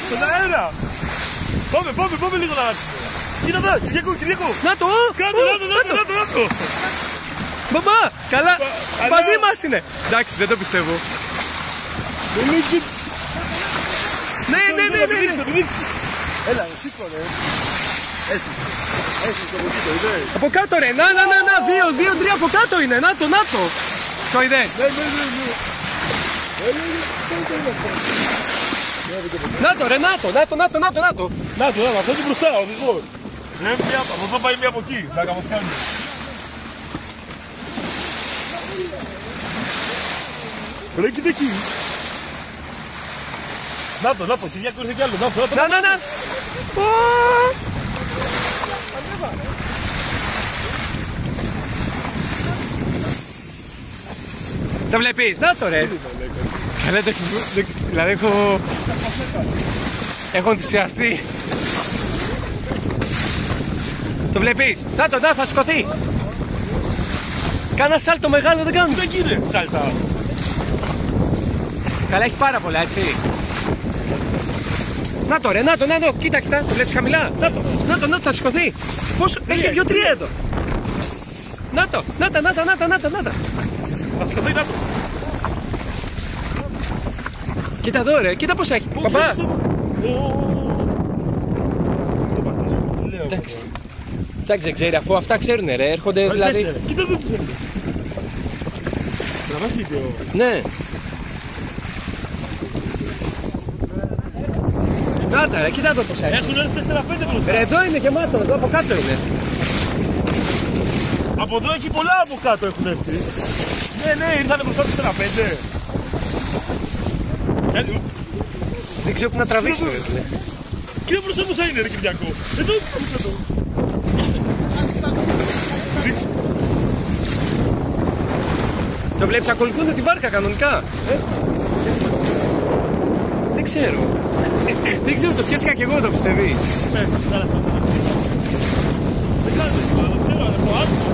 Στον αέρα! Πάμε λίγο να άρχισε. Κοίτα εδώ, Κυριακό! Να το! Κάτω! Μπαμπά, καλά! Μαζί μας είναι! Εντάξει, δεν το πιστεύω. Ναι. Έλα, σήκωνε. Έτσι το βοηθήτο, είδες. Από κάτω ρε, να, 2, 3 από κάτω είναι, να το. Το είδες. Να το ρε, να το. Αυτό είναι μπροστά, ο οδηγός. Από εδώ πάει μία από εκεί, να μας κάνει. Ρε, κοίτα εκεί. Να το, Κυριακό ήρθε κι άλλο, να. Το βλέπεις, να το ρε. Δηλαδή έχω ενθουσιαστεί. Το βλέπεις, να το, θα σηκωθεί. Κάνα σάλτο μεγάλο δεν κάνουν. Δεν γίνεται σάλτα. Καλά, έχει πάρα πολλά, έτσι. Να το ρε, να το, κοίτα, το βλέπεις χαμηλά. Να το, θα σηκωθεί. Πόσο, έχει 2-3 εδώ. Να το. Θα σηκωθεί, να το. Κοίτα εδώ ρε, κοίτα πως έχει. Παπά. Το πατήσω, το λέω. Εντάξει, δεν ξέρει, αφού αυτά ξέρουνε ρε, έρχονται δηλαδή. Κοίτα εδώ που θέλει. Τραβάς βίντεο. Ναι. Νάτα ρε, κοίτα εδώ πως έχει. Έχουν έρθει 4-5 μπροστά. Ρε, εδώ είναι γεμάτο, εδώ από κάτω είναι. Από εδώ έχει πολλά από κάτω έχουν έρθει. Ναι, ήρθανε μπροστά τους 4-5. Δεν ξέρω που να τραβήσει ρε. Κοίτα μπροστά πόσα είναι ρε Κυριακό. Εδώ, εδώ. Το βλέπεις, ακολουθούν τη βάρκα κανονικά. Δεν ξέρω. Δεν ξέρω, το σκέφτηκα και εγώ, το πιστεύει. Δεν ξέρω,